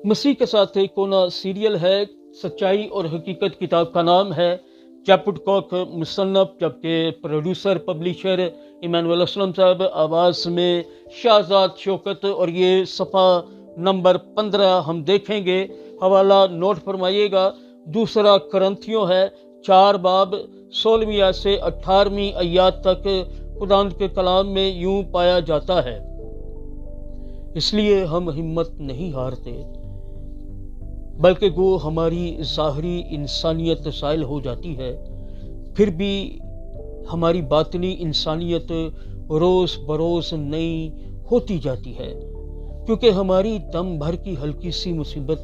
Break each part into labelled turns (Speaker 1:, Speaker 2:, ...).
Speaker 1: मसीह के साथ एक कोना सीरियल है। सच्चाई और हकीकत किताब का नाम है। चैपट कॉक मुसन्नफ, जबकि प्रोड्यूसर पब्लिशर इमानुअल असलम साहब, आवाज़ में शाहजाद शौकत। और ये सफ़ा नंबर 15 हम देखेंगे। हवाला नोट फरमाइएगा। दूसरा करंथियों है 4 बाब 16वीं आयत से 18वीं आयत तक खुदावंद के कलाम में यूं पाया जाता है, इसलिए हम हिम्मत नहीं हारते, बल्कि वो हमारी ज़ाहरी इंसानियत ज़ाइल हो जाती है, फिर भी हमारी बातनी इंसानियत रोज़ बरोज़ नई होती जाती है, क्योंकि हमारी दम भर की हल्की सी मुसीबत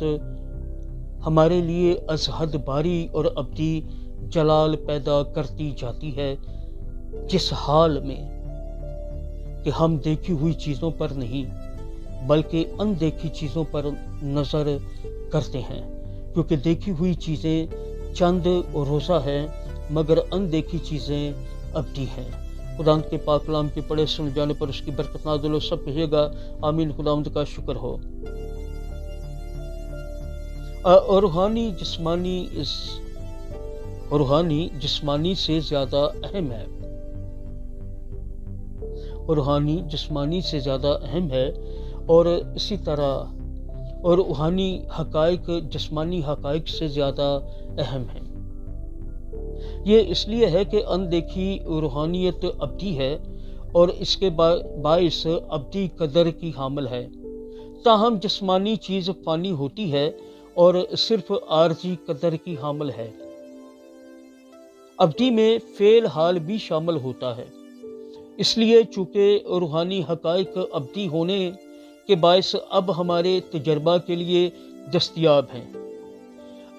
Speaker 1: हमारे लिए अज़हद बारी और अब्दी जलाल पैदा करती जाती है, जिस हाल में कि हम देखी हुई चीज़ों पर नहीं बल्कि अनदेखी चीज़ों पर नज़र करते हैं, क्योंकि देखी हुई चीज़ें चंद रोज़ा है मगर अनदेखी चीज़ें अब्दी हैं। खुदावंद के पाक कलाम के पढ़े सुन जाने पर उसकी बरकत नाज़िल हो, सब कहिएगा आमीन। खुदावंद का शुक्र हो। रूहानी जिस्मानी से ज़्यादा अहम है। रूहानी जिस्मानी से ज़्यादा अहम है और इसी तरह और रूहानी हक़ाइक़ जिस्मानी हक़ाइक़ से ज़्यादा अहम है। ये इसलिए है कि अनदेखी रूहानियत अब्दी है और इसके बाइस अब्दी कदर की हामिल है। ताहम जिस्मानी चीज़ फ़ानी होती है और सिर्फ आरजी कदर की हामिल है। अब्दी में फ़ेल हाल भी शामिल होता है। इसलिए चूँकि रूहानी हक़ाइक़ अब्दी होने के बायस अब हमारे तजर्बा के लिए दस्तयाब हैं।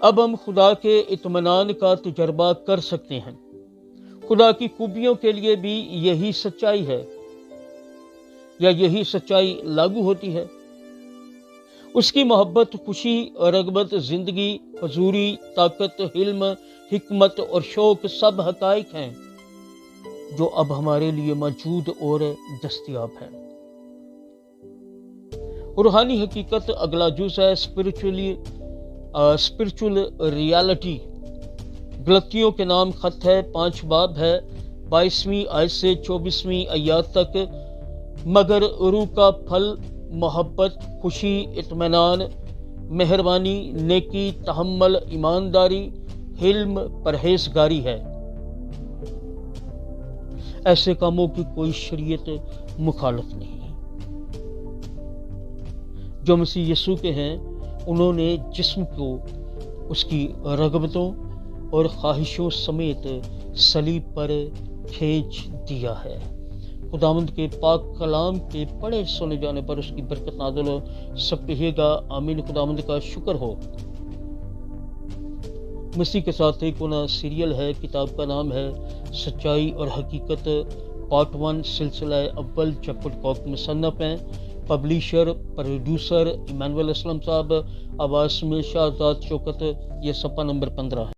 Speaker 1: अब हम खुदा के इत्मीनान का तजर्बा कर सकते हैं। खुदा की खूबियों के लिए भी यही सच्चाई है, या यही सच्चाई लागू होती है। उसकी मोहब्बत, खुशी, रग़बत, ज़िंदगी, हजूरी, ताकत, हिल्म, हिकमत और शौक़ सब हक़ाइक़ हैं जो अब हमारे लिए मौजूद और दस्तयाब हैं। रूहानी हकीकत अगला जुज़ है स्पिरिचुअल रियलिटी। गलतियों के नाम खत है, 5 बाब है, 22वीं आयत से 24वीं आयत तक। मगर रूह का फल मोहब्बत, खुशी, इत्मीनान, मेहरबानी, नेकी, तहम्मुल, ईमानदारी, हिल्म, परहेज़गारी है। ऐसे कामों की कोई शरीयत मुखालफ नहीं। जो मसीह यीशु के हैं उन्होंने जिस्म को उसकी रग़बतों और ख्वाहिशों समेत सलीब पर खींच दिया है। खुदावंद के पाक कलाम के पढ़े सुने जाने पर उसकी बरकत नाज़िल हो, सब कहिएगा आमीन। खुदावंद का शुक्र हो। मसीह के साथ एक कोना सीरियल है। किताब का नाम है सच्चाई और हकीकत, पार्ट 1, सिलसिला अव्वल, चैपट कॉक मुसन्नफ है। पब्लिशर प्रोड्यूसर इमानुअल असलम साहब, आवाज़ में शाहजाद शौकत। ये सफ़ा नंबर 15 है।